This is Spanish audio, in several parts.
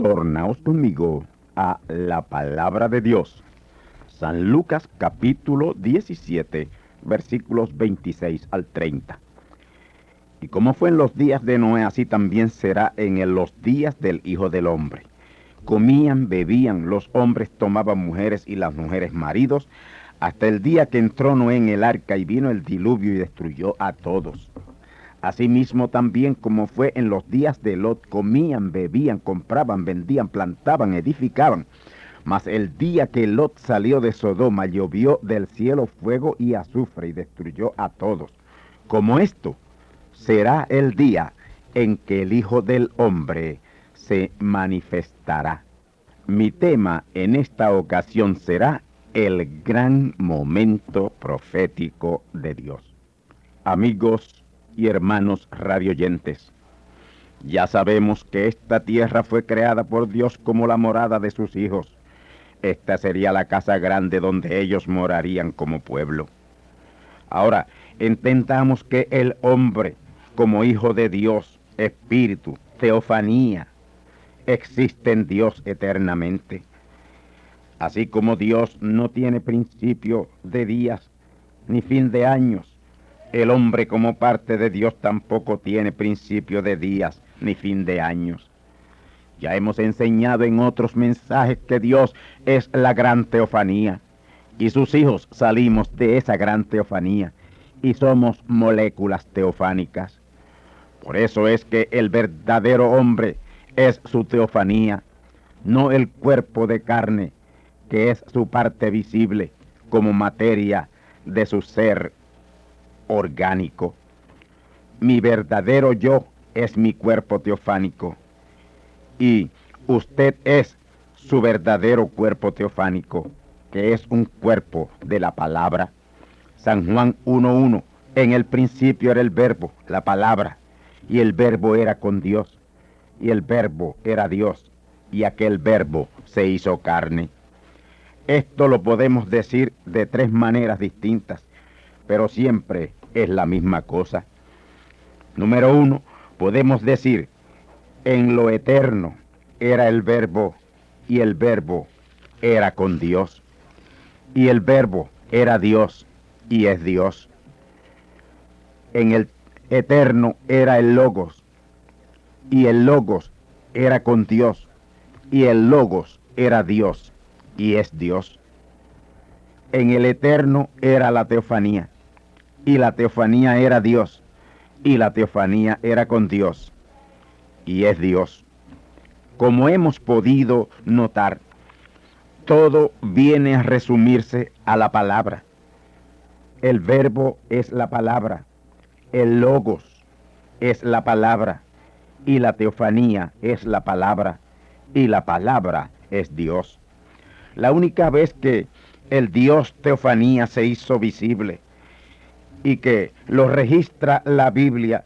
Tornaos conmigo a la palabra de Dios. San Lucas capítulo 17, versículos 26 al 30. Y como fue en los días de Noé, así también será en los días del Hijo del Hombre. Comían, bebían, los hombres tomaban mujeres y las mujeres maridos, hasta el día que entró Noé en el arca y vino el diluvio y destruyó a todos. Asimismo también como fue en los días de Lot, comían, bebían, compraban, vendían, plantaban, edificaban. Mas el día que Lot salió de Sodoma, llovió del cielo fuego y azufre y destruyó a todos. Como esto será el día en que el Hijo del Hombre se manifestará. Mi tema en esta ocasión será el gran momento profético de Dios. Amigos y hermanos radioyentes, ya sabemos que esta tierra fue creada por Dios como la morada de sus hijos. Esta sería la casa grande donde ellos morarían como pueblo. Ahora, entendamos que el hombre, como hijo de Dios, espíritu, teofanía, existe en Dios eternamente. Así como Dios no tiene principio de días ni fin de años, el hombre como parte de Dios tampoco tiene principio de días ni fin de años. Ya hemos enseñado en otros mensajes que Dios es la gran teofanía y sus hijos salimos de esa gran teofanía y somos moléculas teofánicas. Por eso es que el verdadero hombre es su teofanía, no el cuerpo de carne, que es su parte visible como materia de su ser orgánico. Mi verdadero yo es mi cuerpo teofánico y usted es su verdadero cuerpo teofánico, que es un cuerpo de la palabra. San Juan 1:1, en el principio era el verbo, la palabra, y el verbo era con Dios, y el verbo era Dios, y aquel verbo se hizo carne. Esto lo podemos decir de tres maneras distintas, pero siempre es la misma cosa. Número 1, podemos decir, en lo eterno era el verbo, y el verbo era con Dios, y el verbo era Dios, y es Dios. En el eterno era el Logos, y el Logos era con Dios, y el Logos era Dios, y es Dios. En el eterno era la teofanía, y la teofanía era Dios, y la teofanía era con Dios, y es Dios. Como hemos podido notar, todo viene a resumirse a la palabra. El verbo es la palabra, el logos es la palabra, y la teofanía es la palabra, y la palabra es Dios. La única vez que el Dios teofanía se hizo visible y que lo registra la Biblia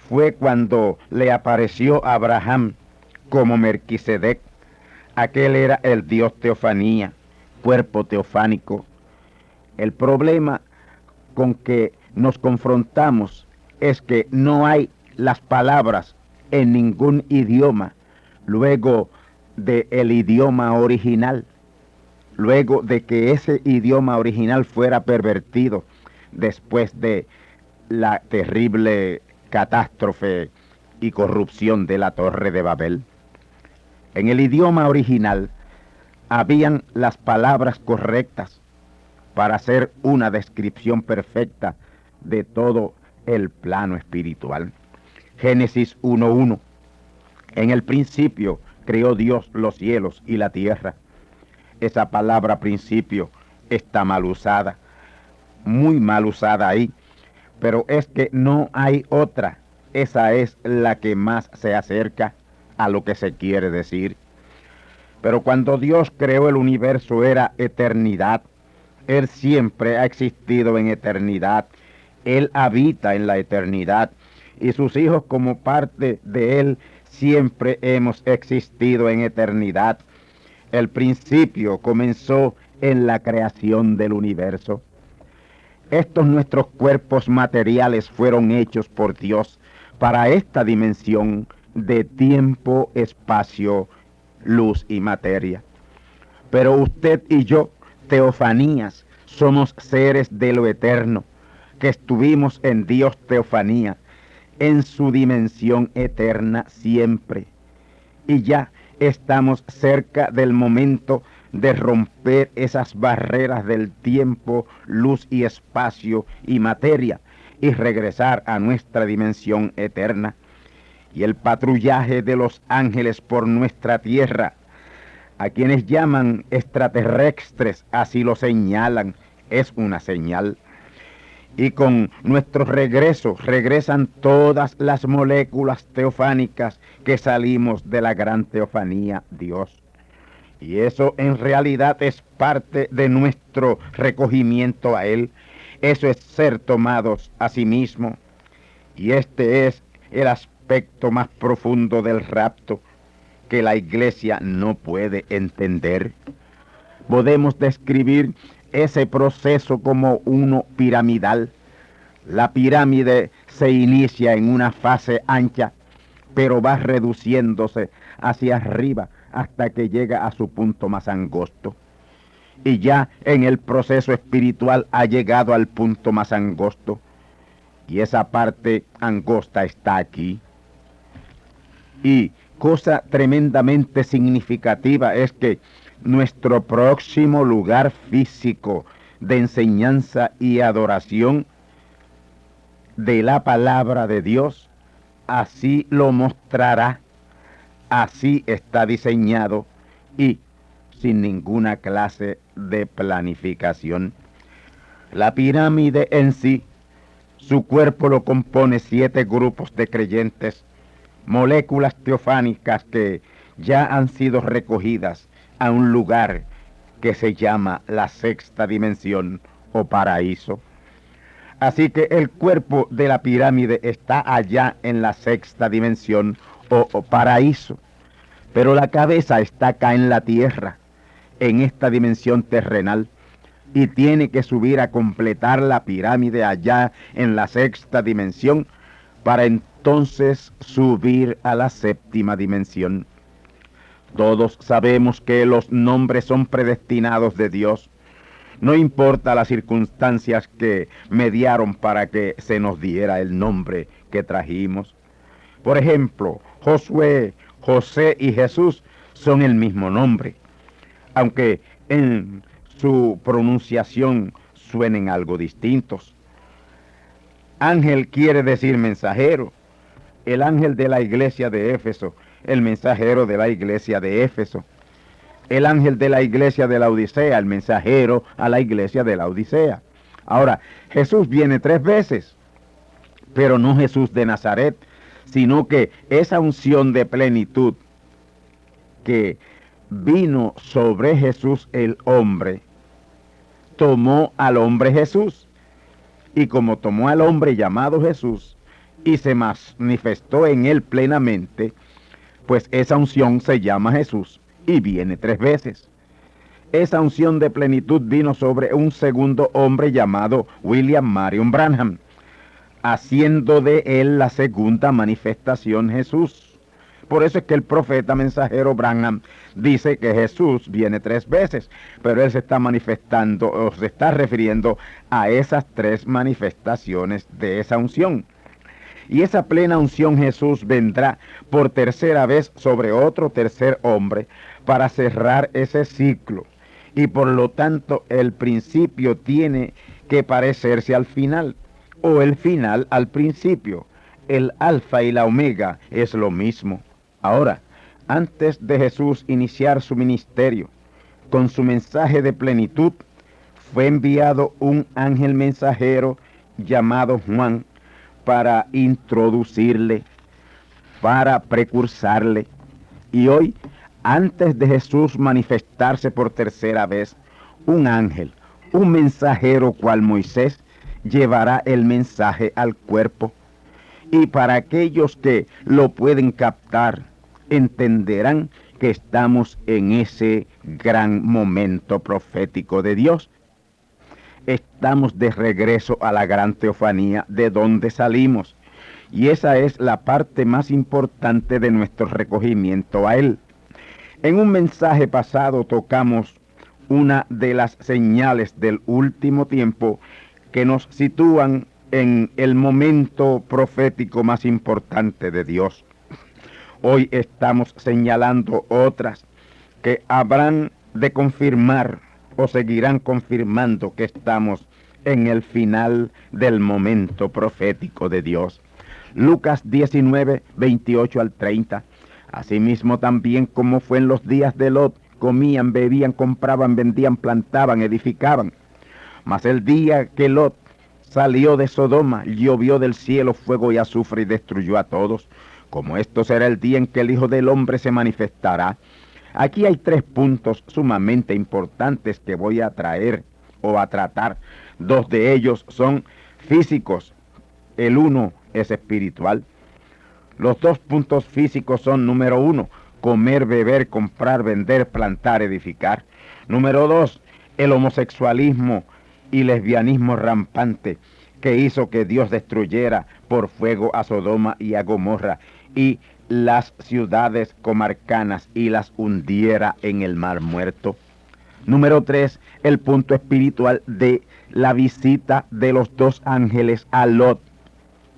fue cuando le apareció a Abraham como Melquisedec. Aquel era el Dios teofanía, cuerpo teofánico. El problema con que nos confrontamos es que no hay las palabras en ningún idioma luego del idioma original, luego de que ese idioma original fuera pervertido después de la terrible catástrofe y corrupción de la Torre de Babel. En el idioma original habían las palabras correctas para hacer una descripción perfecta de todo el plano espiritual. Génesis 1:1. En el principio creó Dios los cielos y la tierra. Esa palabra principio está mal usada, muy mal usada ahí, pero es que no hay otra. Esa es la que más se acerca a lo que se quiere decir. Pero cuando Dios creó el universo era eternidad. Él siempre ha existido en eternidad. Él habita en la eternidad. Y sus hijos como parte de Él siempre hemos existido en eternidad. El principio comenzó en la creación del universo. Estos nuestros cuerpos materiales fueron hechos por Dios para esta dimensión de tiempo, espacio luz y materia. Pero usted y yo, teofanías, somos seres de lo eterno, que estuvimos en Dios teofanía, en su dimensión eterna siempre. Y ya estamos cerca del momento de romper esas barreras del tiempo, luz y espacio y materia, y regresar a nuestra dimensión eterna. Y el patrullaje de los ángeles por nuestra tierra, a quienes llaman extraterrestres, así lo señalan, es una señal. Y con nuestro regreso regresan todas las moléculas teofánicas que salimos de la gran teofanía Dios. Y eso en realidad es parte de nuestro recogimiento a Él. Eso es ser tomados a sí mismo. Y este es el aspecto más profundo del rapto que la iglesia no puede entender. Podemos describir ese proceso como uno piramidal. La pirámide se inicia en una fase ancha, pero va reduciéndose hacia arriba hasta que llega a su punto más angosto. Y ya en el proceso espiritual ha llegado al punto más angosto. Y esa parte angosta está aquí. Y cosa tremendamente significativa es que nuestro próximo lugar físico de enseñanza y adoración de la palabra de Dios, así lo mostrará, así está diseñado y sin ninguna clase de planificación. La pirámide en sí, su cuerpo lo compone 7 grupos de creyentes, moléculas teofánicas que ya han sido recogidas a un lugar que se llama la sexta dimensión o paraíso. Así que el cuerpo de la pirámide está allá en la sexta dimensión o paraíso, pero la cabeza está acá en la tierra, en esta dimensión terrenal, y tiene que subir a completar la pirámide allá en la sexta dimensión para entonces subir a la séptima dimensión. Todos sabemos que los nombres son predestinados de Dios. No importa las circunstancias que mediaron para que se nos diera el nombre que trajimos. Por ejemplo, Josué, José y Jesús son el mismo nombre, aunque en su pronunciación suenen algo distintos. Ángel quiere decir mensajero. El ángel de la iglesia de Éfeso, el mensajero de la iglesia de Éfeso. El ángel de la iglesia de la Odisea, el mensajero a la iglesia de la Odisea. Ahora, Jesús viene 3 veces, pero no Jesús de Nazaret, sino que esa unción de plenitud que vino sobre Jesús el hombre, tomó al hombre Jesús. Y como tomó al hombre llamado Jesús y se manifestó en él plenamente, pues esa unción se llama Jesús y viene 3 veces. Esa unción de plenitud vino sobre un segundo hombre llamado William Marion Branham, haciendo de él la segunda manifestación Jesús. Por eso es que el profeta mensajero Branham dice que Jesús viene 3 veces, pero él se está manifestando o se está refiriendo a esas 3 manifestaciones de esa unción. Y esa plena unción Jesús vendrá por tercera vez sobre otro tercer hombre para cerrar ese ciclo. Y por lo tanto el principio tiene que parecerse al final, o el final al principio. El alfa y la omega es lo mismo. Ahora, antes de Jesús iniciar su ministerio, con su mensaje de plenitud, fue enviado un ángel mensajero llamado Juan, para introducirle, para precursarle. Y hoy, antes de Jesús manifestarse por tercera vez, un ángel, un mensajero cual Moisés, llevará el mensaje al cuerpo. Y para aquellos que lo pueden captar, entenderán que estamos en ese gran momento profético de Dios. Estamos de regreso a la gran teofanía de donde salimos. Y esa es la parte más importante de nuestro recogimiento a Él. En un mensaje pasado tocamos una de las señales del último tiempo que nos sitúan en el momento profético más importante de Dios. Hoy estamos señalando otras que habrán de confirmar o seguirán confirmando que estamos en el final del momento profético de Dios. Lucas 19, 28 al 30. Asimismo también como fue en los días de Lot, comían, bebían, compraban, vendían, plantaban, edificaban. Mas el día que Lot salió de Sodoma, llovió del cielo fuego y azufre y destruyó a todos. Como esto será el día en que el Hijo del Hombre se manifestará. Aquí hay 3 puntos sumamente importantes que voy a traer o a tratar. 2 de ellos son físicos, el uno es espiritual. Los 2 puntos físicos son: número 1, comer, beber, comprar, vender, plantar, edificar. Número 2, el homosexualismo y lesbianismo rampante que hizo que Dios destruyera por fuego a Sodoma y a Gomorra y las ciudades comarcanas y las hundiera en el mar muerto. Número 3, el punto espiritual de la visita de los 2 ángeles a Lot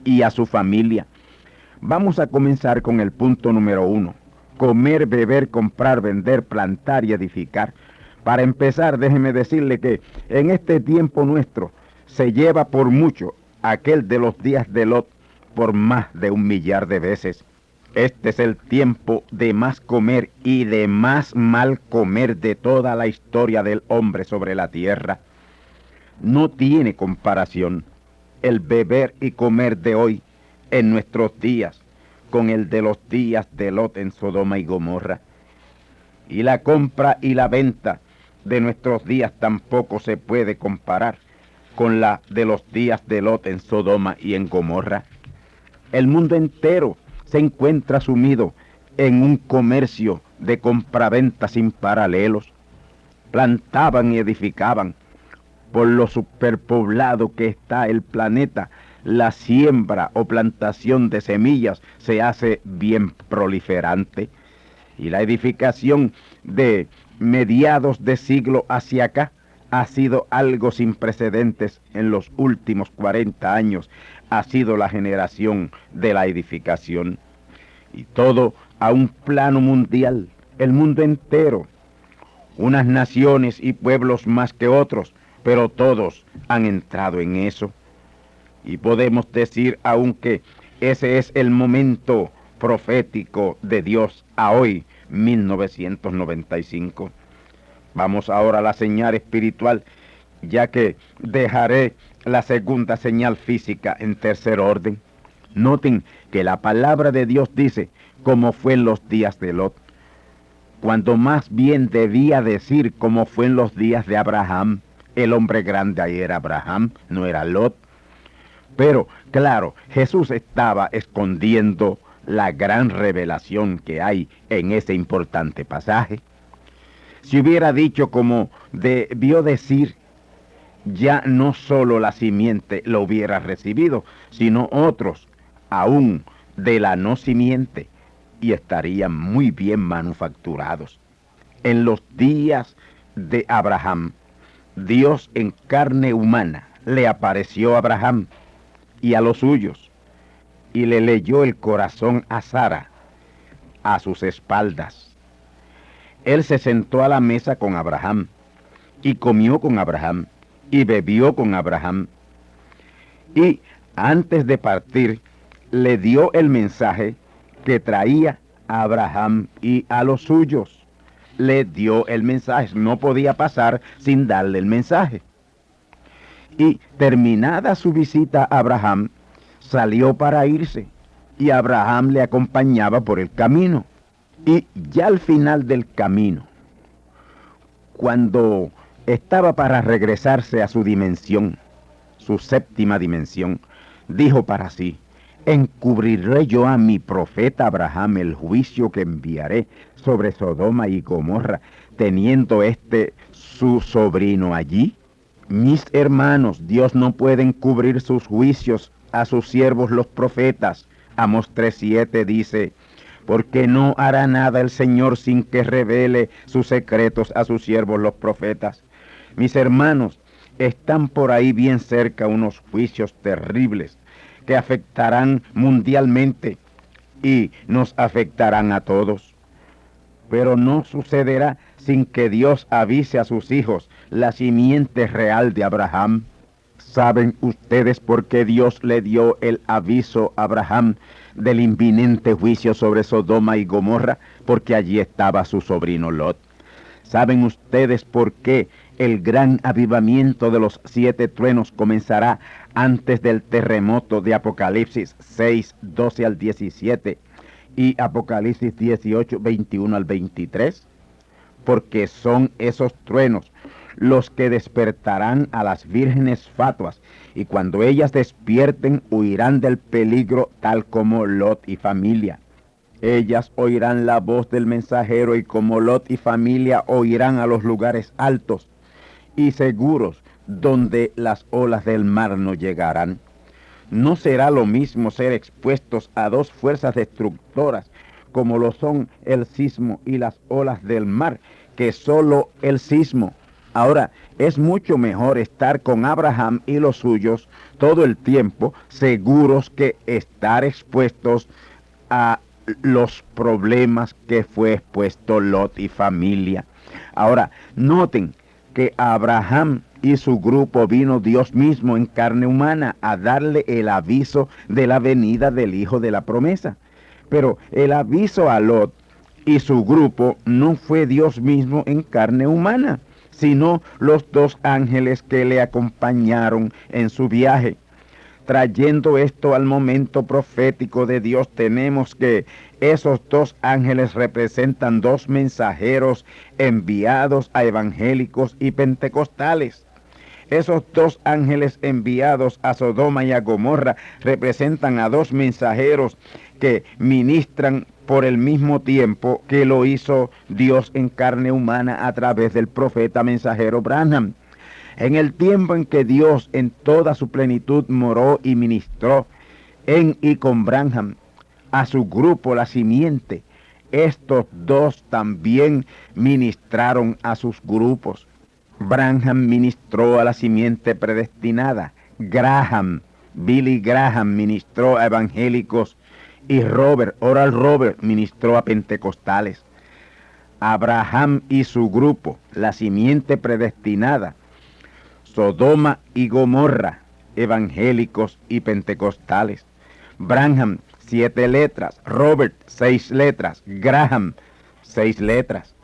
y a su familia. Vamos a comenzar con el punto número 1, comer, beber, comprar, vender, plantar y edificar. Para empezar, déjeme decirle que en este tiempo nuestro se lleva por mucho aquel de los días de Lot por más de 1 millar de veces. Este es el tiempo de más comer y de más mal comer de toda la historia del hombre sobre la tierra. No tiene comparación el beber y comer de hoy en nuestros días con el de los días de Lot en Sodoma y Gomorra. Y la compra y la venta de nuestros días tampoco se puede comparar con la de los días de Lot en Sodoma y en Gomorra. El mundo entero se encuentra sumido en un comercio de compraventa sin paralelos. Plantaban y edificaban. Por lo superpoblado que está el planeta, la siembra o plantación de semillas se hace bien proliferante. Y la edificación de mediados de siglo hacia acá ha sido algo sin precedentes en los últimos 40 años. Ha sido la generación de la edificación. Y todo a un plano mundial, el mundo entero. Unas naciones y pueblos más que otros, pero todos han entrado en eso. Y podemos decir aún que ese es el momento profético de Dios a hoy, 1995. Vamos ahora a la señal espiritual, ya que dejaré la segunda señal física en tercer orden. Noten que la palabra de Dios dice, como fue en los días de Lot, cuando más bien debía decir como fue en los días de Abraham. El hombre grande ahí era Abraham, no era Lot. Pero, claro, Jesús estaba escondiendo la gran revelación que hay en ese importante pasaje. Si hubiera dicho como debió decir, ya no solo la simiente lo hubiera recibido, sino otros, aún de la no simiente, y estarían muy bien manufacturados. En los días de Abraham, Dios en carne humana le apareció a Abraham y a los suyos, y le leyó el corazón a Sara, a sus espaldas. Él se sentó a la mesa con Abraham, y comió con Abraham, y bebió con Abraham. Y antes de partir, le dio el mensaje que traía a Abraham y a los suyos. Le dio el mensaje, no podía pasar sin darle el mensaje. Y terminada su visita a Abraham, salió para irse, y Abraham le acompañaba por el camino. Y ya al final del camino, cuando estaba para regresarse a su dimensión, su séptima dimensión, dijo para sí, encubriré yo a mi profeta Abraham el juicio que enviaré sobre Sodoma y Gomorra, teniendo su sobrino allí. Mis hermanos, Dios no puede encubrir sus juicios a sus siervos los profetas. Amós 3:7 dice, porque no hará nada el Señor sin que revele sus secretos a sus siervos los profetas. Mis hermanos, están por ahí bien cerca unos juicios terribles que afectarán mundialmente y nos afectarán a todos. Pero no sucederá sin que Dios avise a sus hijos, la simiente real de Abraham. ¿Saben ustedes por qué Dios le dio el aviso a Abraham del inminente juicio sobre Sodoma y Gomorra? Porque allí estaba su sobrino Lot. ¿Saben ustedes por qué el gran avivamiento de los 7 truenos comenzará antes del terremoto de Apocalipsis 6, 12 al 17 y Apocalipsis 18, 21 al 23? Porque son esos truenos los que despertarán a las vírgenes fatuas, y cuando ellas despierten huirán del peligro tal como Lot y familia. Ellas oirán la voz del mensajero y como Lot y familia oirán a los lugares altos y seguros donde las olas del mar no llegarán. No será lo mismo ser expuestos a 2 fuerzas destructoras como lo son el sismo y las olas del mar, que solo el sismo. Ahora, es mucho mejor estar con Abraham y los suyos todo el tiempo, seguros, que estar expuestos a los problemas que fue expuesto Lot y familia. Ahora, noten que a Abraham y su grupo vino Dios mismo en carne humana a darle el aviso de la venida del Hijo de la promesa. Pero el aviso a Lot y su grupo no fue Dios mismo en carne humana, sino los 2 ángeles que le acompañaron en su viaje. Trayendo esto al momento profético de Dios, tenemos que esos 2 ángeles representan 2 mensajeros enviados a evangélicos y pentecostales. Esos 2 ángeles enviados a Sodoma y a Gomorra representan a 2 mensajeros que ministran por el mismo tiempo que lo hizo Dios en carne humana a través del profeta mensajero Branham. En el tiempo en que Dios en toda su plenitud moró y ministró en y con Branham a su grupo La Simiente, estos 2 también ministraron a sus grupos. Branham ministró a la simiente predestinada. Billy Graham ministró a evangélicos y Oral Robert ministró a pentecostales. Abraham y su grupo, la simiente predestinada, Sodoma y Gomorra, evangélicos y pentecostales. Branham, 7 letras, Robert, 6 letras, Graham, 6 letras.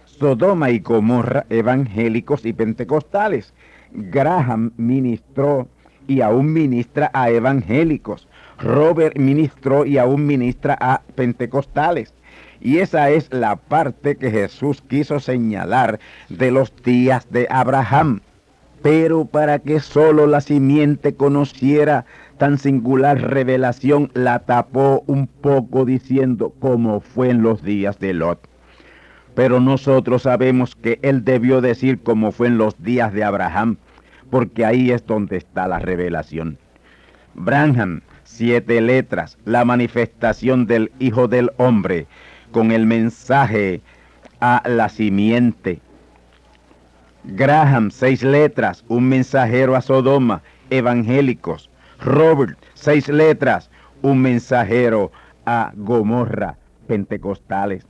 Sodoma y Gomorra, evangélicos y pentecostales. Graham ministró y aún ministra a evangélicos. Robert ministró y aún ministra a pentecostales. Y esa es la parte que Jesús quiso señalar de los días de Abraham. Pero para que solo la simiente conociera tan singular revelación, la tapó un poco diciendo como fue en los días de Lot. Pero nosotros sabemos que él debió decir como fue en los días de Abraham, porque ahí es donde está la revelación. Branham, 7 letras, la manifestación del Hijo del Hombre, con el mensaje a la simiente. Graham, 6 letras, un mensajero a Sodoma, evangélicos. Robert, 6 letras, un mensajero a Gomorra, pentecostales.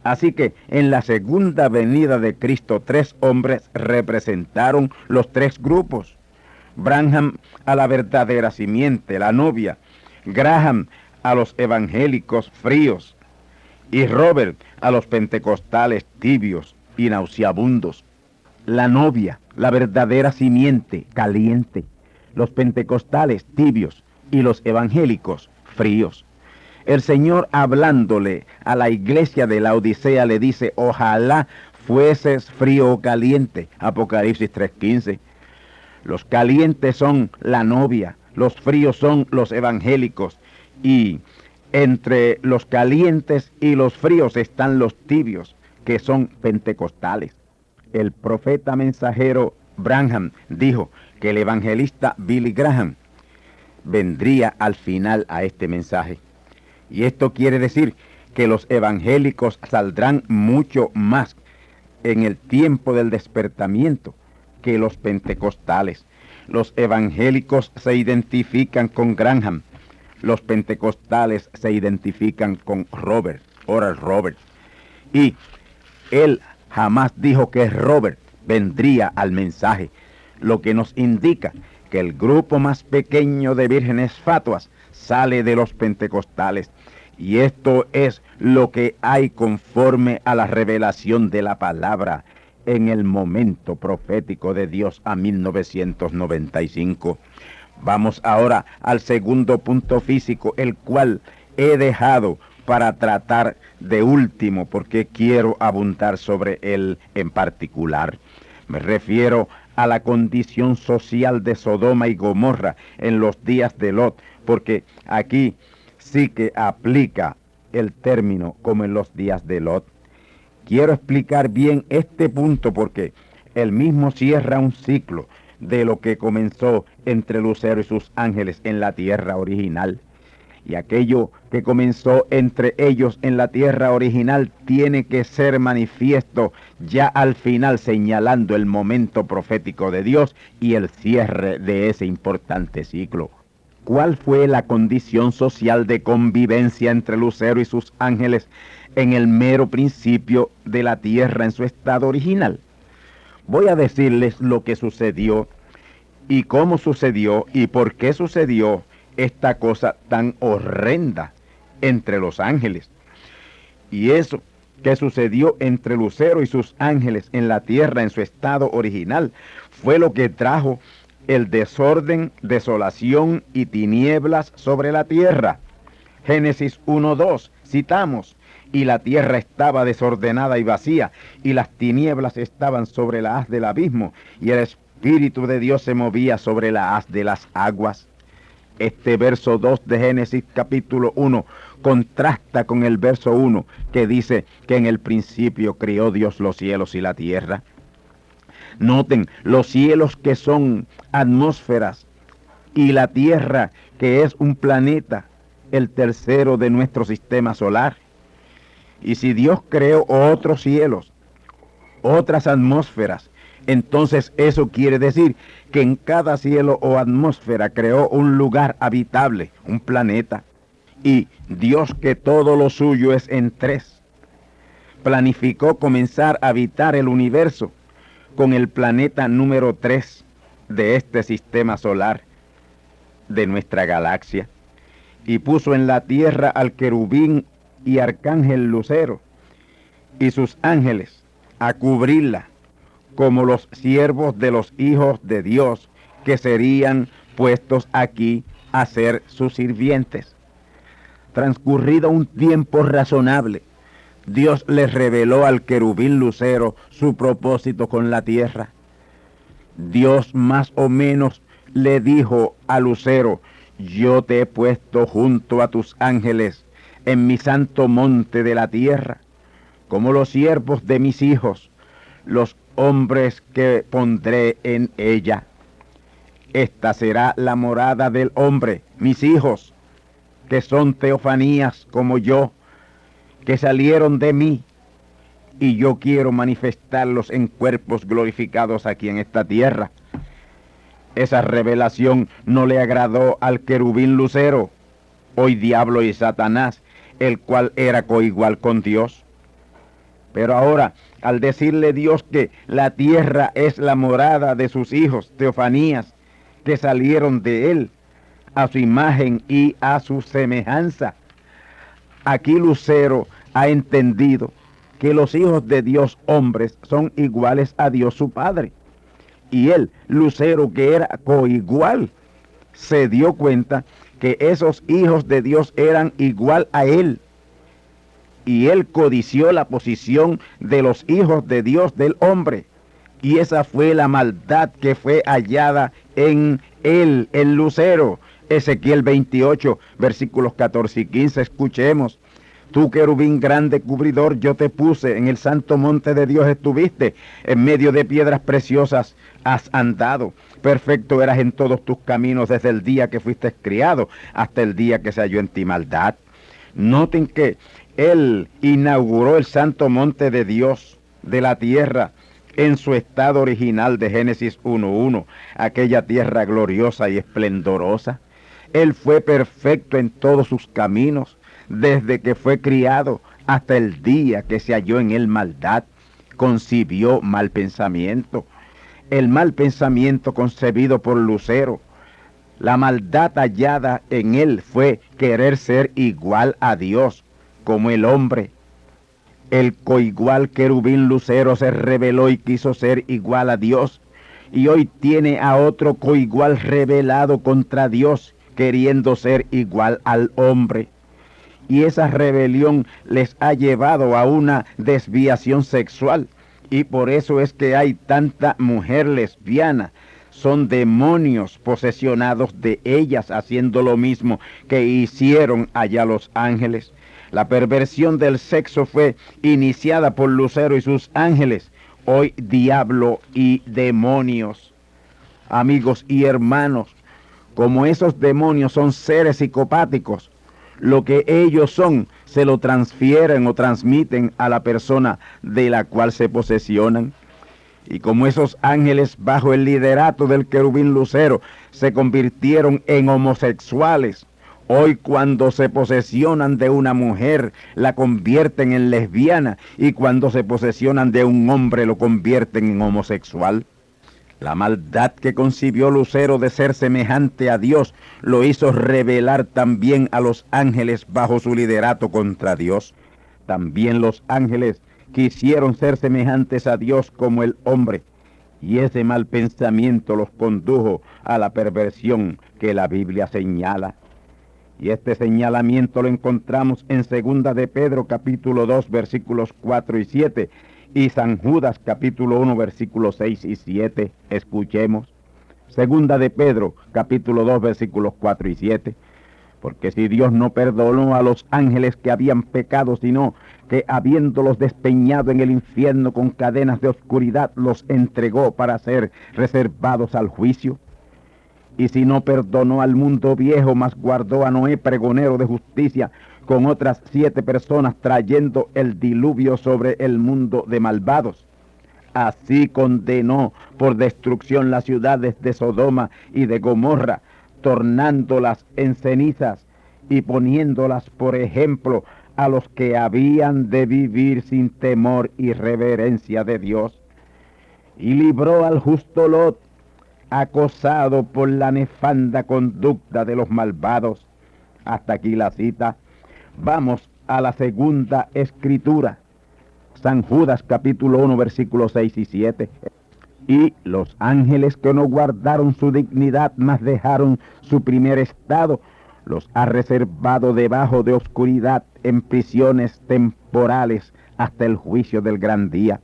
Así que en la segunda venida de Cristo 3 hombres representaron los 3 grupos. Branham a la verdadera simiente, la novia. Graham a los evangélicos fríos. Y Robert a los pentecostales tibios y nauseabundos. La novia, la verdadera simiente, caliente. Los pentecostales tibios y los evangélicos fríos. El Señor, hablándole a la iglesia de la Odisea, le dice: ojalá fueses frío o caliente. Apocalipsis 3:15. Los calientes son la novia, los fríos son los evangélicos, y entre los calientes y los fríos están los tibios, que son pentecostales. El profeta mensajero Branham dijo que el evangelista Billy Graham vendría al final a este mensaje. Y esto quiere decir que los evangélicos saldrán mucho más en el tiempo del despertamiento que los pentecostales. Los evangélicos se identifican con Branham, los pentecostales se identifican con Oral Roberts. Y él jamás dijo que Robert vendría al mensaje, lo que nos indica que el grupo más pequeño de vírgenes fatuas sale de los pentecostales. Y esto es lo que hay conforme a la revelación de la palabra en el momento profético de Dios a 1995. Vamos ahora al segundo punto físico, el cual he dejado para tratar de último, porque quiero abundar sobre él en particular. Me refiero a la condición social de Sodoma y Gomorra en los días de Lot, porque aquí sí que aplica el término como en los días de Lot. Quiero explicar bien este punto porque él mismo cierra un ciclo de lo que comenzó entre Lucero y sus ángeles en la tierra original. Y aquello que comenzó entre ellos en la tierra original tiene que ser manifiesto ya al final, señalando el momento profético de Dios y el cierre de ese importante ciclo. ¿Cuál fue la condición social de convivencia entre Lucero y sus ángeles en el mero principio de la tierra en su estado original? Voy a decirles lo que sucedió y cómo sucedió y por qué sucedió esta cosa tan horrenda entre los ángeles. Y eso que sucedió entre Lucero y sus ángeles en la tierra en su estado original fue lo que trajo el desorden, desolación y tinieblas sobre la tierra. Génesis 1:2, citamos, y la tierra estaba desordenada y vacía, y las tinieblas estaban sobre la haz del abismo, y el Espíritu de Dios se movía sobre la haz de las aguas. Este verso 2 de Génesis capítulo 1 contrasta con el verso 1 que dice que en el principio crió Dios los cielos y la tierra. Noten, los cielos que son atmósferas y la tierra que es un planeta, el tercero de nuestro sistema solar. Y si Dios creó otros cielos, otras atmósferas, entonces eso quiere decir que en cada cielo o atmósfera creó un lugar habitable, un planeta. Y Dios, que todo lo suyo es en tres, planificó comenzar a habitar el universo con el planeta número 3 de este sistema solar, de nuestra galaxia, y puso en la tierra al querubín y arcángel Lucero y sus ángeles a cubrirla como los siervos de los hijos de Dios, que serían puestos aquí a ser sus sirvientes. Transcurrido un tiempo razonable, Dios les reveló al querubín Lucero su propósito con la tierra. Dios más o menos le dijo a Lucero: yo te he puesto junto a tus ángeles en mi santo monte de la tierra, como los siervos de mis hijos, los hombres que pondré en ella. Esta será la morada del hombre, mis hijos, que son teofanías como yo, que salieron de mí, y yo quiero manifestarlos en cuerpos glorificados aquí en esta tierra. Esa revelación no le agradó al querubín Lucero, hoy diablo y Satanás, el cual era coigual con Dios. Pero ahora, al decirle Dios que la tierra es la morada de sus hijos, teofanías, que salieron de él, a su imagen y a su semejanza, aquí Lucero ha entendido que los hijos de Dios hombres son iguales a Dios su Padre. Y él, Lucero, que era coigual, se dio cuenta que esos hijos de Dios eran igual a él. Y él codició la posición de los hijos de Dios del hombre. Y esa fue la maldad que fue hallada en él, en Lucero. Ezequiel 28, versículos 14 y 15, escuchemos. Tú, querubín grande cubridor, yo te puse, en el santo monte de Dios estuviste, en medio de piedras preciosas has andado. Perfecto eras en todos tus caminos desde el día que fuiste criado hasta el día que se halló en ti maldad. Noten que Él inauguró el santo monte de Dios, de la tierra, en su estado original de Génesis 1:1, aquella tierra gloriosa y esplendorosa. Él fue perfecto en todos sus caminos, desde que fue criado hasta el día que se halló en él maldad, concibió mal pensamiento. El mal pensamiento concebido por Lucero, la maldad hallada en él fue querer ser igual a Dios, como el hombre. El coigual querubín Lucero se rebeló y quiso ser igual a Dios, y hoy tiene a otro coigual rebelado contra Dios, queriendo ser igual al hombre. Y esa rebelión les ha llevado a una desviación sexual, y por eso es que hay tanta mujer lesbiana. Son demonios posesionados de ellas haciendo lo mismo que hicieron allá los ángeles. La perversión del sexo fue iniciada por Lucero y sus ángeles, hoy diablo y demonios. Amigos y hermanos, como esos demonios son seres psicopáticos, lo que ellos son se lo transfieren o transmiten a la persona de la cual se posesionan. Y como esos ángeles bajo el liderato del querubín Lucero se convirtieron en homosexuales, hoy cuando se posesionan de una mujer la convierten en lesbiana, y cuando se posesionan de un hombre lo convierten en homosexual. La maldad que concibió Lucero de ser semejante a Dios lo hizo rebelar también a los ángeles bajo su liderato contra Dios. También los ángeles quisieron ser semejantes a Dios como el hombre, y ese mal pensamiento los condujo a la perversión que la Biblia señala. Y este señalamiento lo encontramos en 2 de Pedro capítulo 2 versículos 4 y 7 y San Judas capítulo 1 versículos 6 y 7. Escuchemos. 2 de Pedro capítulo 2 versículos 4 y 7. Porque si Dios no perdonó a los ángeles que habían pecado, sino que habiéndolos despeñado en el infierno con cadenas de oscuridad, los entregó para ser reservados al juicio. Y si no perdonó al mundo viejo, mas guardó a Noé pregonero de justicia, con otras 7 personas, trayendo el diluvio sobre el mundo de malvados. Así condenó por destrucción las ciudades de Sodoma y de Gomorra, tornándolas en cenizas y poniéndolas por ejemplo a los que habían de vivir sin temor y reverencia de Dios. Y libró al justo Lot, acosado por la nefanda conducta de los malvados. Hasta aquí la cita. Vamos a la segunda escritura. San Judas capítulo 1 versículos 6 y 7. Y los ángeles que no guardaron su dignidad, mas dejaron su primer estado, los ha reservado debajo de oscuridad en prisiones temporales hasta el juicio del gran día.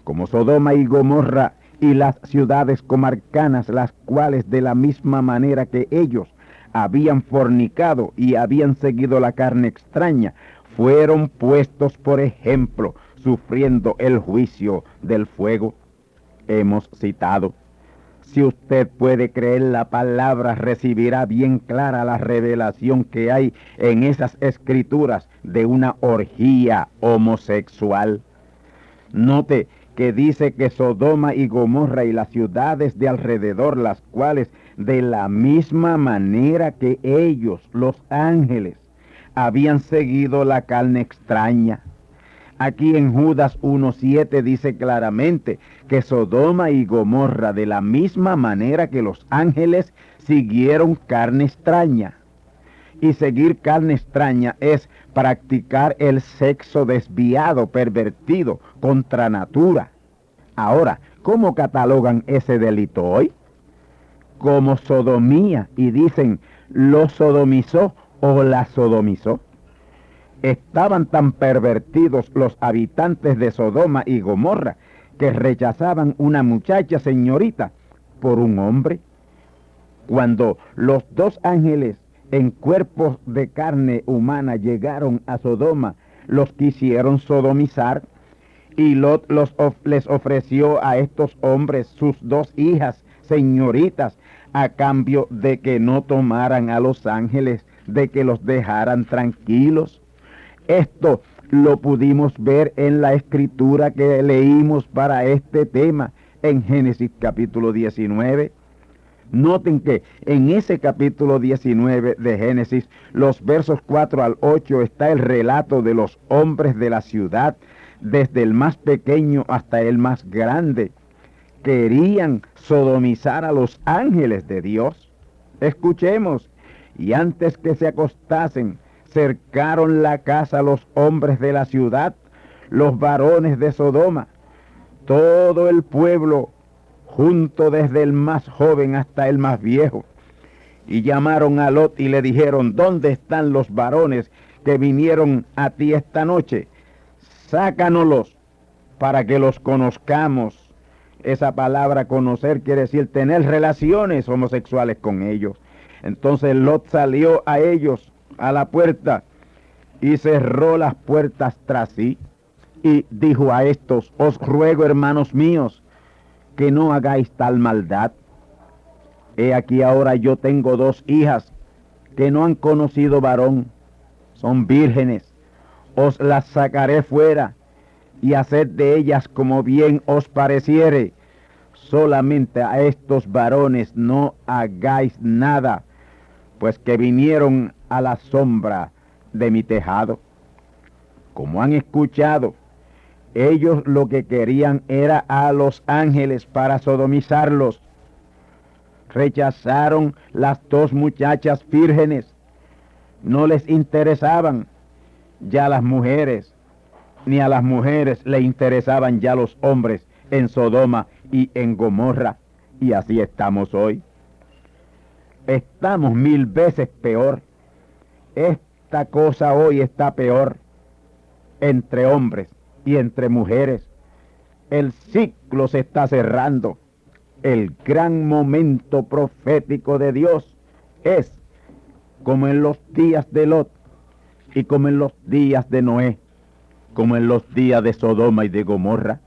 Como Sodoma y Gomorra y las ciudades comarcanas, las cuales de la misma manera que ellos habían fornicado y habían seguido la carne extraña, fueron puestos por ejemplo, sufriendo el juicio del fuego. Hemos citado. Si usted puede creer la palabra, recibirá bien clara la revelación que hay en esas escrituras de una orgía homosexual. Note que dice que Sodoma y Gomorra y las ciudades de alrededor, las cuales de la misma manera que ellos, los ángeles, habían seguido la carne extraña. Aquí en Judas 1:7 dice claramente que Sodoma y Gomorra de la misma manera que los ángeles siguieron carne extraña. Y seguir carne extraña es practicar el sexo desviado, pervertido, contra natura. Ahora, ¿cómo catalogan ese delito hoy? Como sodomía, y dicen, lo sodomizó o la sodomizó. Estaban tan pervertidos los habitantes de Sodoma y Gomorra que rechazaban una muchacha señorita por un hombre. Cuando los 2 ángeles en cuerpos de carne humana llegaron a Sodoma, los quisieron sodomizar, y Lot les ofreció a estos hombres sus 2 hijas señoritas a cambio de que no tomaran a los ángeles, de que los dejaran tranquilos. Esto lo pudimos ver en la escritura que leímos para este tema en Génesis capítulo 19. Noten que en ese capítulo 19 de Génesis, los versos 4 al 8, está el relato de los hombres de la ciudad, desde el más pequeño hasta el más grande. Querían sodomizar a los ángeles de Dios. Escuchemos: y antes que se acostasen, cercaron la casa los hombres de la ciudad, los varones de Sodoma, todo el pueblo, junto desde el más joven hasta el más viejo. Y llamaron a Lot y le dijeron: ¿dónde están los varones que vinieron a ti esta noche? Sácanoslos para que los conozcamos. Esa palabra conocer quiere decir tener relaciones homosexuales con ellos. Entonces Lot salió a ellos a la puerta y cerró las puertas tras sí y dijo a estos: os ruego, hermanos míos, que no hagáis tal maldad. He aquí ahora yo tengo 2 hijas que no han conocido varón, son vírgenes. Os las sacaré fuera y haced de ellas como bien os pareciere. Solamente a estos varones no hagáis nada, pues que vinieron a la sombra de mi tejado. Como han escuchado, ellos lo que querían era a los ángeles para sodomizarlos. Rechazaron las 2 muchachas vírgenes. No les interesaban ya las mujeres, ni a las mujeres le interesaban ya los hombres en Sodoma y en Gomorra. Y así estamos hoy. Estamos 1000 veces peor. Esta cosa hoy está peor entre hombres y entre mujeres. El ciclo se está cerrando. El gran momento profético de Dios es como en los días de Lot y como en los días de Noé, como en los días de Sodoma y de Gomorra.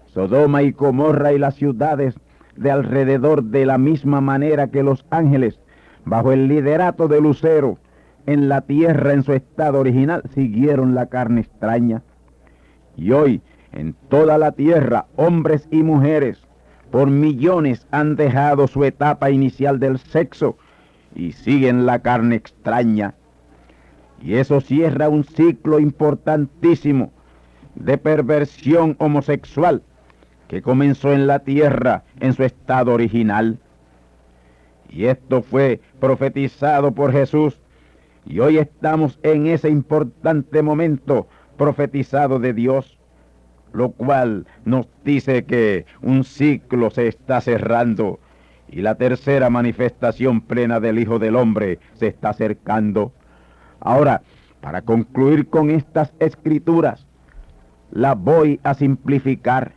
Sodoma y Gomorra y las ciudades de alrededor, de la misma manera que los ángeles, bajo el liderato de Lucero, en la tierra en su estado original, siguieron la carne extraña. Y hoy, en toda la tierra, hombres y mujeres, por millones, han dejado su etapa inicial del sexo y siguen la carne extraña. Y eso cierra un ciclo importantísimo de perversión homosexual que comenzó en la tierra en su estado original. Y esto fue profetizado por Jesús, y hoy estamos en ese importante momento profetizado de Dios, lo cual nos dice que un ciclo se está cerrando y la tercera manifestación plena del Hijo del Hombre se está acercando. Ahora, para concluir con estas escrituras, las voy a simplificar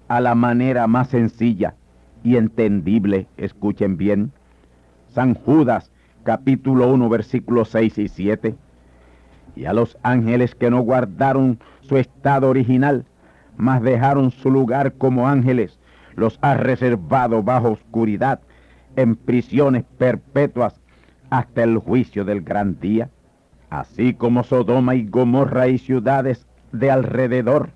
a la manera más sencilla y entendible. Escuchen bien. San Judas, capítulo 1, versículos 6 y 7. Y a los ángeles que no guardaron su estado original, mas dejaron su lugar como ángeles, los ha reservado bajo oscuridad, en prisiones perpetuas, hasta el juicio del gran día. Así como Sodoma y Gomorra y ciudades de alrededor,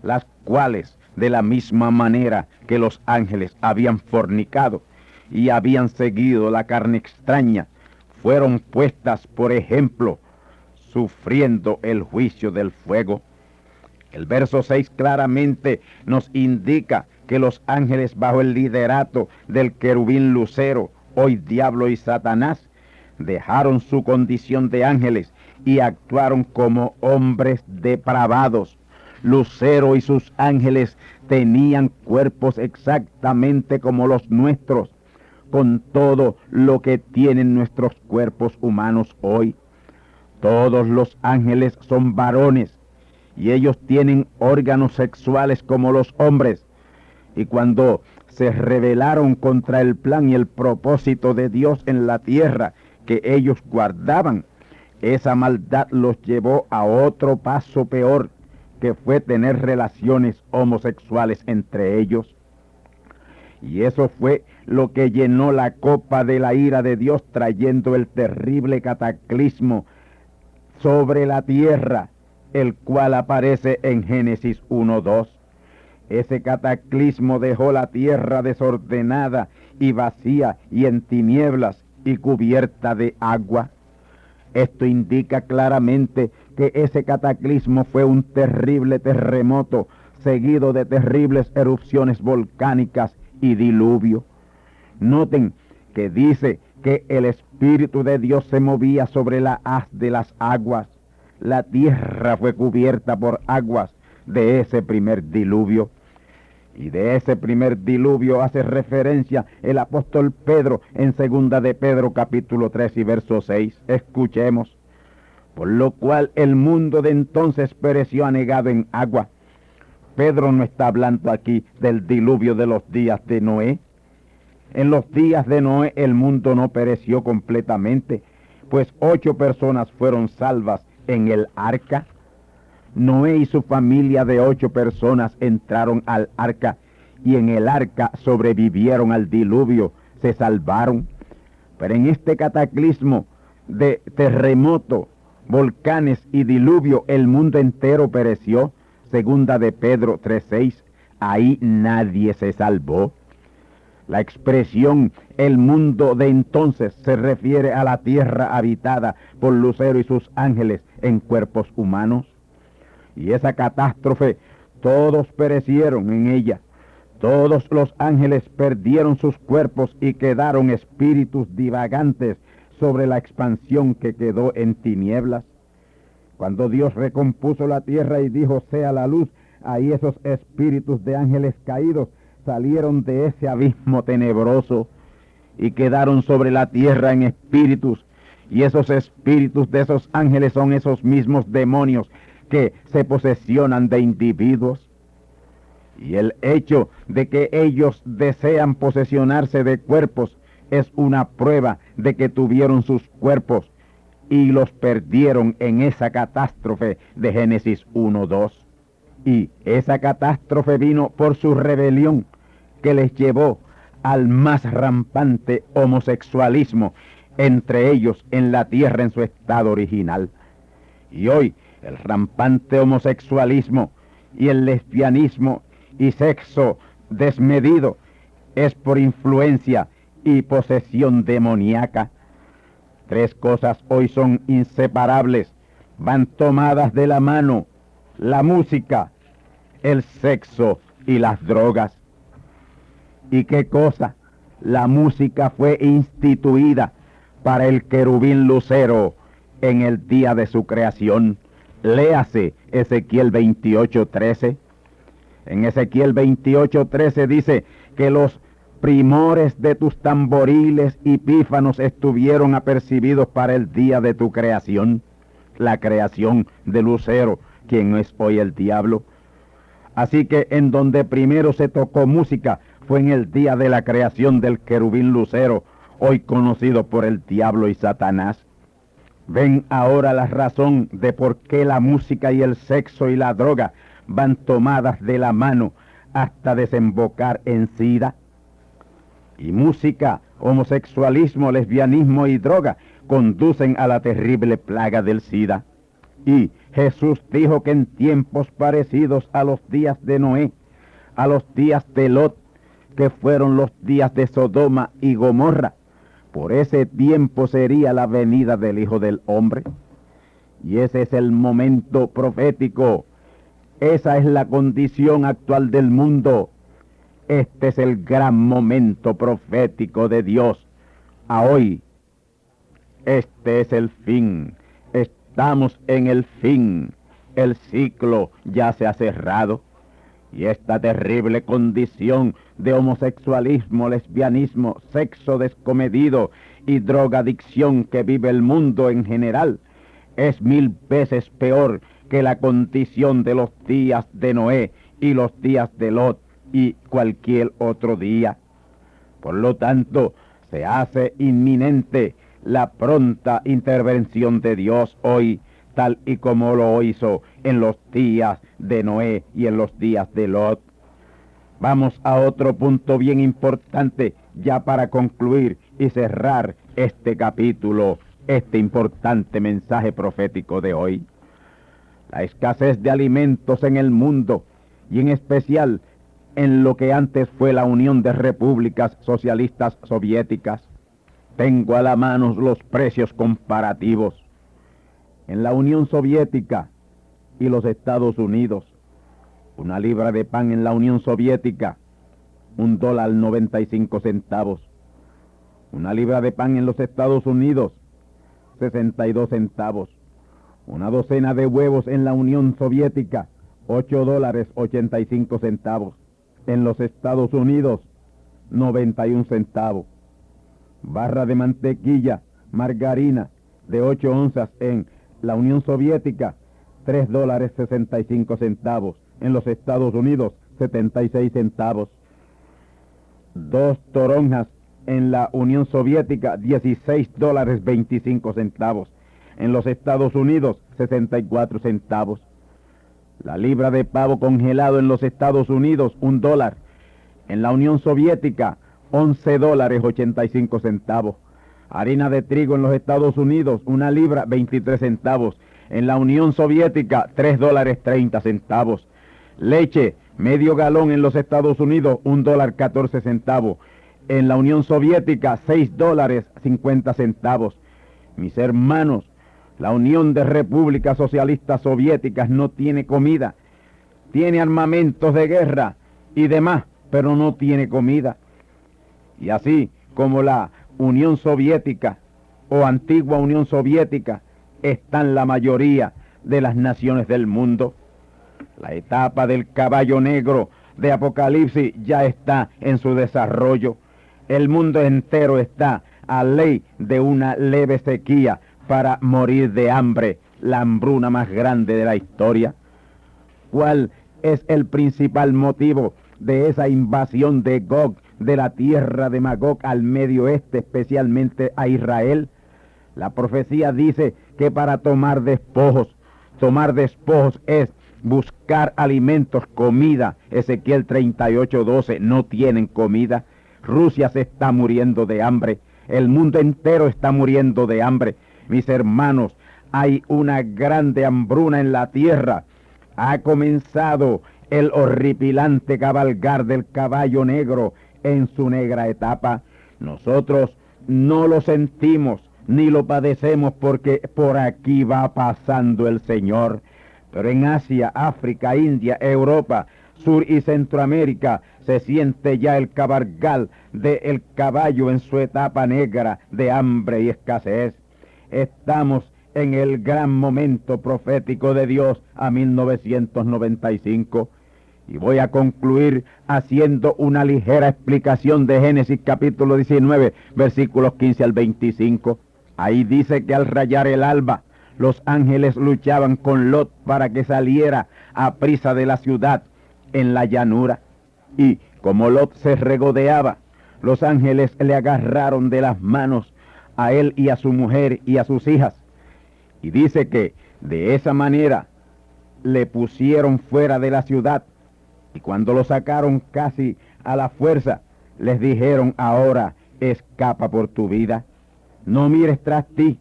las cuales de la misma manera que los ángeles habían fornicado y habían seguido la carne extraña, fueron puestas por ejemplo, sufriendo el juicio del fuego. El verso 6 claramente nos indica que los ángeles, bajo el liderato del querubín Lucero, hoy diablo y Satanás, dejaron su condición de ángeles y actuaron como hombres depravados. Lucero y sus ángeles tenían cuerpos exactamente como los nuestros, con todo lo que tienen nuestros cuerpos humanos hoy. Todos los ángeles son varones y ellos tienen órganos sexuales como los hombres. Y cuando se rebelaron contra el plan y el propósito de Dios en la tierra que ellos guardaban, esa maldad los llevó a otro paso peor, que fue tener relaciones homosexuales entre ellos. Y eso fue lo que llenó la copa de la ira de Dios, trayendo el terrible cataclismo sobre la tierra, el cual aparece en Génesis 1:2. Ese cataclismo dejó la tierra desordenada y vacía y en tinieblas y cubierta de agua. Esto indica claramente que ese cataclismo fue un terrible terremoto seguido de terribles erupciones volcánicas y diluvio. Noten que dice que el Espíritu de Dios se movía sobre la haz de las aguas. La tierra fue cubierta por aguas de ese primer diluvio. Y de ese primer diluvio hace referencia el apóstol Pedro en 2 de Pedro capítulo 3 y verso 6. Escuchemos. Por lo cual el mundo de entonces pereció anegado en agua. Pedro no está hablando aquí del diluvio de los días de Noé. En los días de Noé el mundo no pereció completamente, pues 8 personas fueron salvas en el arca. Noé y su familia de 8 personas entraron al arca y en el arca sobrevivieron al diluvio, se salvaron. Pero en este cataclismo de terremoto, volcanes y diluvio, el mundo entero pereció. 2 de Pedro 3:6, ahí nadie se salvó. La expresión el mundo de entonces se refiere a la tierra habitada por Lucero y sus ángeles en cuerpos humanos. Y esa catástrofe, todos perecieron en ella. Todos los ángeles perdieron sus cuerpos y quedaron espíritus divagantes sobre la expansión que quedó en tinieblas. Cuando Dios recompuso la tierra y dijo sea la luz, ahí esos espíritus de ángeles caídos salieron de ese abismo tenebroso y quedaron sobre la tierra en espíritus. Y esos espíritus de esos ángeles son esos mismos demonios que se posesionan de individuos. Y el hecho de que ellos desean posesionarse de cuerpos es una prueba de que tuvieron sus cuerpos y los perdieron en esa catástrofe de Génesis 1:2. Y esa catástrofe vino por su rebelión que les llevó al más rampante homosexualismo entre ellos en la tierra en su estado original. Y hoy el rampante homosexualismo y el lesbianismo y sexo desmedido es por influencia y posesión demoníaca. 3 cosas hoy son inseparables, van tomadas de la mano: la música, el sexo y las drogas. ¿Y qué cosa? La música fue instituida para el querubín lucero en el día de su creación. Léase Ezequiel 28:13. En Ezequiel 28:13 dice que los primores de tus tamboriles y pífanos estuvieron apercibidos para el día de tu creación, la creación de Lucero, quien es hoy el diablo. Así que en donde primero se tocó música fue en el día de la creación del querubín lucero, hoy conocido por el diablo y Satanás. Ven ahora la razón de por qué la música y el sexo y la droga van tomadas de la mano hasta desembocar en sida. Y música, homosexualismo, lesbianismo y droga conducen a la terrible plaga del sida. Y Jesús dijo que en tiempos parecidos a los días de Noé, a los días de Lot, que fueron los días de Sodoma y Gomorra, por ese tiempo sería la venida del Hijo del Hombre. Y ese es el momento profético. Esa es la condición actual del mundo. Este es el gran momento profético de Dios a hoy. Este es el fin. Estamos en el fin. El ciclo ya se ha cerrado. Y esta terrible condición de homosexualismo, lesbianismo, sexo descomedido y drogadicción que vive el mundo en general es 1000 veces peor que la condición de los días de Noé y los días de Lot y cualquier otro día. Por lo tanto, se hace inminente la pronta intervención de Dios hoy, tal y como lo hizo en los días de Noé y en los días de Lot. Vamos a otro punto bien importante ya para concluir y cerrar este capítulo este importante mensaje profético de hoy. La escasez de alimentos en el mundo, y en especial en lo que antes fue la Unión de Repúblicas Socialistas Soviéticas. Tengo a la mano los precios comparativos. En la Unión Soviética y los Estados Unidos, una libra de pan en la Unión Soviética, $1.95. Una libra de pan en los Estados Unidos, 62 centavos. Una docena de huevos en la Unión Soviética, $8.85. En los Estados Unidos, 91 centavos. Barra de mantequilla, margarina, de 8 onzas en la Unión Soviética, $3.65. En los Estados Unidos, 76 centavos. 2 toronjas en la Unión Soviética, $16.25. En los Estados Unidos, 64 centavos. La libra de pavo congelado en los Estados Unidos, $1. En la Unión Soviética, $11.85. Harina de trigo en los Estados Unidos, una libra, 23 centavos. En la Unión Soviética, $3.30. Leche, medio galón en los Estados Unidos, $1.14. En la Unión Soviética, $6.50. Mis hermanos, la Unión de Repúblicas Socialistas Soviéticas no tiene comida. Tiene armamentos de guerra y demás, pero no tiene comida. Y así como la Unión Soviética o antigua Unión Soviética, están la mayoría de las naciones del mundo. La etapa del caballo negro de Apocalipsis ya está en su desarrollo. El mundo entero está a ley de una leve sequía para morir de hambre, la hambruna más grande de la historia. ¿Cuál es el principal motivo de esa invasión de Gog, de la tierra de Magog al Medio Oeste, especialmente a Israel? La profecía dice que para tomar despojos es buscar alimentos, comida. Ezequiel 38:12, no tienen comida. Rusia se está muriendo de hambre. El mundo entero está muriendo de hambre. Mis hermanos, hay una grande hambruna en la tierra. Ha comenzado el horripilante cabalgar del caballo negro en su negra etapa. Nosotros no lo sentimos ni lo padecemos porque por aquí va pasando el Señor. Pero en Asia, África, India, Europa, Sur y Centroamérica se siente ya el cabalgar del caballo en su etapa negra de hambre y escasez. Estamos en el gran momento profético de Dios a 1995. Y voy a concluir haciendo una ligera explicación de Génesis capítulo 19, versículos 15 al 25. Ahí dice que al rayar el alba, los ángeles luchaban con Lot para que saliera a prisa de la ciudad en la llanura. Y como Lot se regodeaba, los ángeles le agarraron de las manos a él y a su mujer y a sus hijas. Y dice que de esa manera le pusieron fuera de la ciudad. Y cuando lo sacaron casi a la fuerza, les dijeron: ahora escapa por tu vida. No mires tras ti,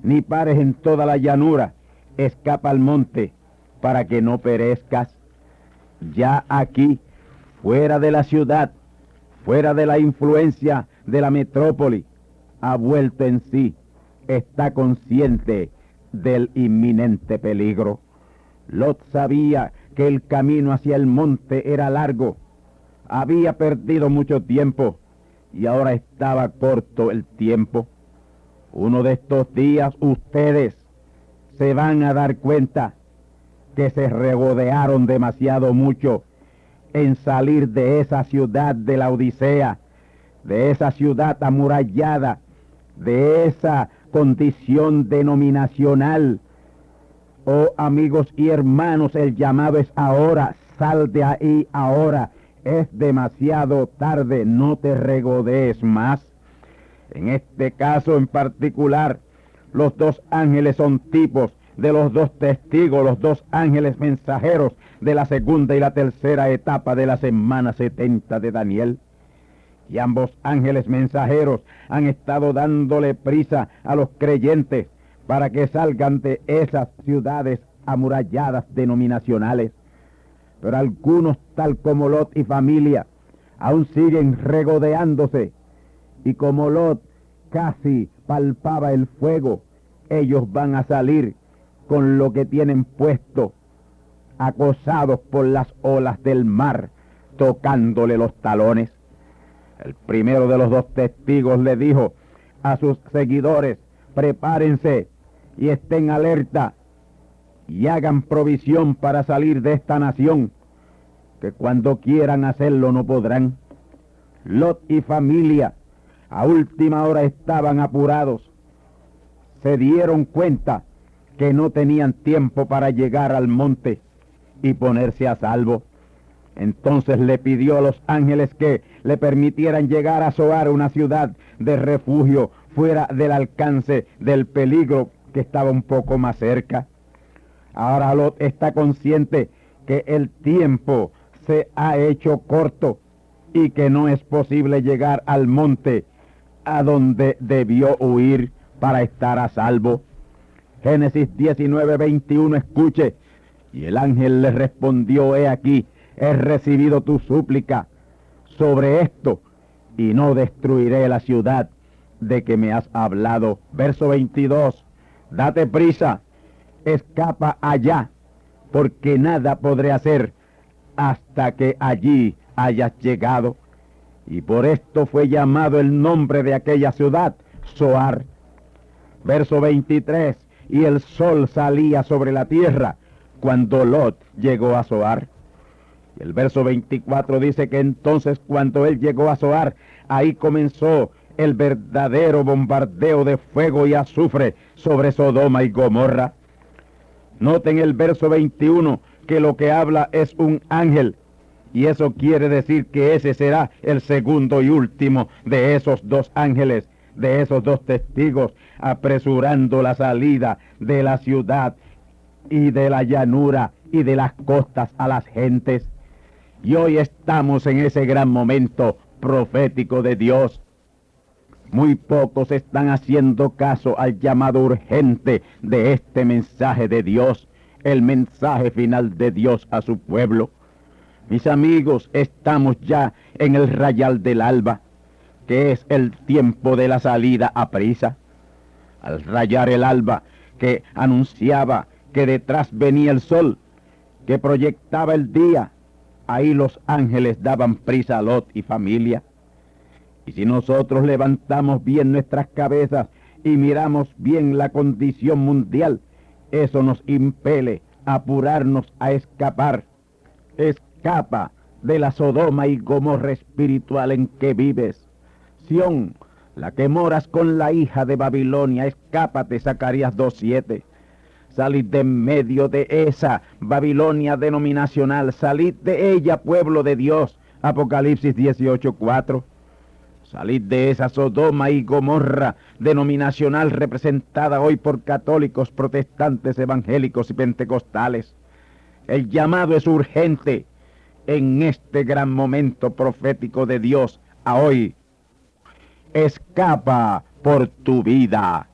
ni pares en toda la llanura. Escapa al monte para que no perezcas. Ya aquí, fuera de la ciudad, fuera de la influencia de la metrópoli, ha vuelto en sí. Está consciente del inminente peligro. Lot sabía que el camino hacia el monte era largo. Había perdido mucho tiempo y ahora estaba corto el tiempo. Uno de estos días ustedes se van a dar cuenta que se regodearon demasiado mucho en salir de esa ciudad de la Odisea, de esa ciudad amurallada, de esa condición denominacional. Oh amigos y hermanos, el llamado es ahora. Sal de ahí ahora. Es demasiado tarde, no te regodees más. En este caso en particular, los dos ángeles son tipos de los dos testigos, los dos ángeles mensajeros de la segunda y la tercera etapa de la semana 70 de Daniel. Y ambos ángeles mensajeros han estado dándole prisa a los creyentes para que salgan de esas ciudades amuralladas denominacionales. Pero algunos, tal como Lot y familia, aún siguen regodeándose. Y como Lot casi palpaba el fuego, ellos van a salir con lo que tienen puesto, acosados por las olas del mar, tocándole los talones. El primero de los dos testigos le dijo a sus seguidores: prepárense y estén alerta y hagan provisión para salir de esta nación, que cuando quieran hacerlo no podrán. Lot y familia a última hora estaban apurados. Se dieron cuenta que no tenían tiempo para llegar al monte y ponerse a salvo. Entonces le pidió a los ángeles que le permitieran llegar a Zoar, una ciudad de refugio fuera del alcance del peligro que estaba un poco más cerca. Ahora Lot está consciente que el tiempo se ha hecho corto y que no es posible llegar al monte a donde debió huir para estar a salvo. Génesis 19:21, escuche. Y el ángel le respondió: he aquí, he recibido tu súplica sobre esto, y no destruiré la ciudad de que me has hablado. Verso 22, date prisa, escapa allá, porque nada podré hacer hasta que allí hayas llegado. Y por esto fue llamado el nombre de aquella ciudad Zoar. Verso 23, y el sol salía sobre la tierra cuando Lot llegó a Zoar. Y el verso 24 dice que entonces cuando él llegó a Zoar, ahí comenzó el verdadero bombardeo de fuego y azufre sobre Sodoma y Gomorra. Noten el verso 21 que lo que habla es un ángel, y eso quiere decir que ese será el segundo y último de esos dos ángeles, de esos dos testigos, apresurando la salida de la ciudad y de la llanura y de las costas a las gentes. Y hoy estamos en ese gran momento profético de Dios. Muy pocos están haciendo caso al llamado urgente de este mensaje de Dios, el mensaje final de Dios a su pueblo. Mis amigos, estamos ya en el rayar del alba, que es el tiempo de la salida a prisa. Al rayar el alba, que anunciaba que detrás venía el sol, que proyectaba el día, ahí los ángeles daban prisa a Lot y familia. Y si nosotros levantamos bien nuestras cabezas y miramos bien la condición mundial, eso nos impele a apurarnos a escapar. Escapa de la Sodoma y Gomorra espiritual en que vives. Sión, la que moras con la hija de Babilonia, escápate, Zacarías 2:7. Salid de en medio de esa Babilonia denominacional, salid de ella, pueblo de Dios, Apocalipsis 18:4. Salid de esa Sodoma y Gomorra denominacional representada hoy por católicos, protestantes, evangélicos y pentecostales. El llamado es urgente en este gran momento profético de Dios a hoy. Escapa por tu vida.